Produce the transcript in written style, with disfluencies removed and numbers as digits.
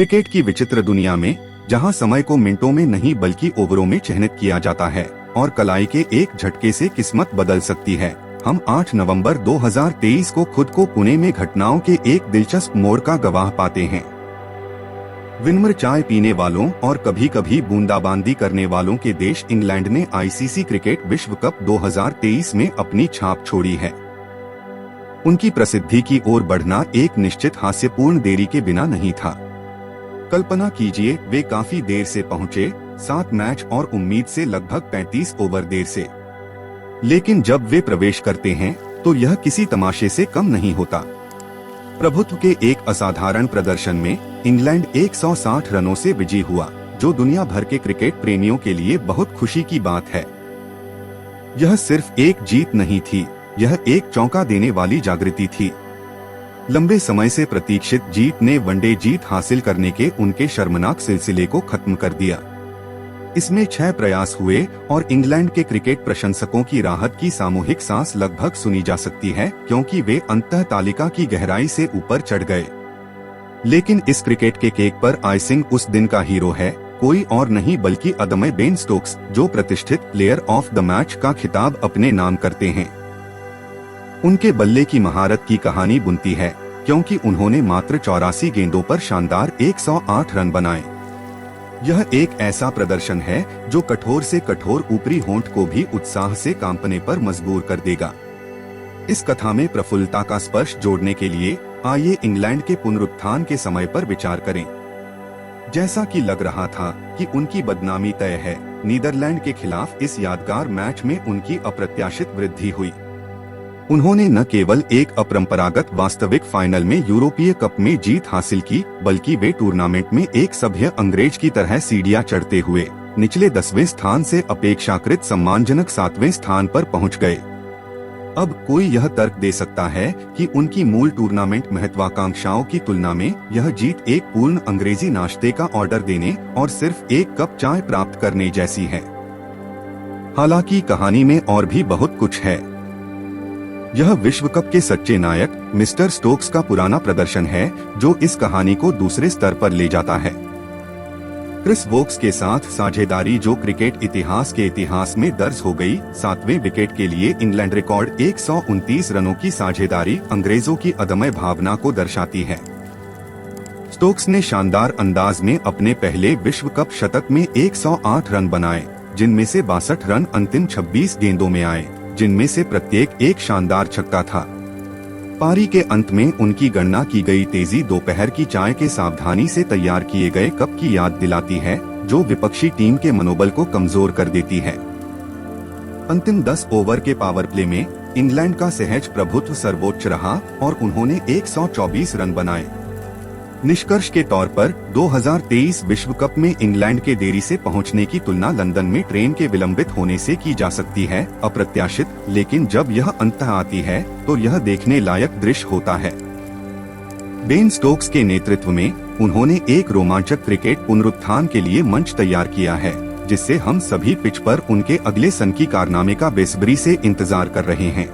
Cricket की विचित्र दुनिया में, जहां समय को मिनटों में नहीं बल्कि ओवरों में चिह्नित किया जाता है और कलाई के एक झटके से किस्मत बदल सकती है, हम 8 नवंबर 2023 को खुद को पुणे में घटनाओं के एक दिलचस्प मोड़ का गवाह पाते हैं। विनम्र चाय पीने वालों और कभी कभी बूंदाबांदी करने वालों के देश इंग्लैंड ने आईसीसी क्रिकेट विश्व कप 2023 में अपनी छाप छोड़ी है। उनकी प्रसिद्धि की ओर बढ़ना एक निश्चित हास्यपूर्ण देरी के बिना नहीं था। कल्पना कीजिए, वे काफी देर से पहुंचे, 7 मैच और उम्मीद से लगभग 35 ओवर देर से। लेकिन जब वे प्रवेश करते हैं तो यह किसी तमाशे से कम नहीं होता। प्रभुत्व के एक असाधारण प्रदर्शन में इंग्लैंड 160 रनों से विजयी हुआ, जो दुनिया भर के क्रिकेट प्रेमियों के लिए बहुत खुशी की बात है। यह सिर्फ एक जीत नहीं थी, यह एक चौंका देने वाली जागृति थी। लंबे समय से प्रतीक्षित जीत ने वनडे जीत हासिल करने के उनके शर्मनाक सिलसिले को खत्म कर दिया। इसमें 6 प्रयास हुए और इंग्लैंड के क्रिकेट प्रशंसकों की राहत की सामूहिक सांस लगभग सुनी जा सकती है, क्योंकि वे अंततः तालिका की गहराई से ऊपर चढ़ गए। लेकिन इस क्रिकेट के केक पर आइसिंग उस दिन का हीरो है कोई और नहीं बल्कि अदम्य बेन स्टोक्स, जो प्रतिष्ठित प्लेयर ऑफ द मैच का खिताब अपने नाम करते हैं। उनके बल्ले की महारत की कहानी बुनती है, क्योंकि उन्होंने मात्र 84 गेंदों पर शानदार 108 रन बनाए। यह एक ऐसा प्रदर्शन है जो कठोर से कठोर ऊपरी होंठ को भी उत्साह से कांपने पर मजबूर कर देगा। इस कथा में प्रफुल्लता का स्पर्श जोड़ने के लिए आइए इंग्लैंड के पुनरुत्थान के समय पर विचार करें। जैसा कि लग रहा था कि उनकी बदनामी तय है, नीदरलैंड के खिलाफ इस यादगार मैच में उनकी अप्रत्याशित वृद्धि हुई। उन्होंने न केवल एक अपरंपरागत वास्तविक फाइनल में यूरोपीय कप में जीत हासिल की, बल्कि वे टूर्नामेंट में एक सभ्य अंग्रेज की तरह सीढ़ियां चढ़ते हुए निचले 10वें स्थान से अपेक्षाकृत सम्मानजनक 7वें स्थान पर पहुंच गए। अब कोई यह तर्क दे सकता है कि उनकी मूल टूर्नामेंट महत्वाकांक्षाओं की तुलना में यह जीत एक पूर्ण अंग्रेजी नाश्ते का ऑर्डर देने और सिर्फ एक कप चाय प्राप्त करने जैसी है। हालांकि कहानी में और भी बहुत कुछ है। यह विश्व कप के सच्चे नायक मिस्टर स्टोक्स का पुराना प्रदर्शन है, जो इस कहानी को दूसरे स्तर पर ले जाता है। क्रिस वोक्स के साथ साझेदारी, जो क्रिकेट इतिहास के इतिहास में दर्ज हो गई, 7वें विकेट के लिए इंग्लैंड रिकॉर्ड 129 रनों की साझेदारी अंग्रेजों की अदम्य भावना को दर्शाती है। स्टोक्स ने शानदार अंदाज में अपने पहले विश्व कप शतक में 108 रन बनाए, जिनमें से 62 रन अंतिम 26 गेंदों में आए, जिनमें से प्रत्येक एक शानदार छक्का था। पारी के अंत में उनकी गणना की गई तेजी दोपहर की चाय के सावधानी से तैयार किए गए कप की याद दिलाती है, जो विपक्षी टीम के मनोबल को कमजोर कर देती है। अंतिम 10 ओवर के पावर प्ले में इंग्लैंड का सहज प्रभुत्व सर्वोच्च रहा और उन्होंने 124 रन बनाए। निष्कर्ष के तौर पर 2023 विश्व कप में इंग्लैंड के देरी से पहुंचने की तुलना लंदन में ट्रेन के विलंबित होने से की जा सकती है, अप्रत्याशित, लेकिन जब यह अंततः आती है तो यह देखने लायक दृश्य होता है। बेन स्टोक्स के नेतृत्व में उन्होंने एक रोमांचक क्रिकेट पुनरुत्थान के लिए मंच तैयार किया है, जिससे हम सभी पिच पर उनके अगले सन की कारनामे का बेसब्री से इंतजार कर रहे हैं।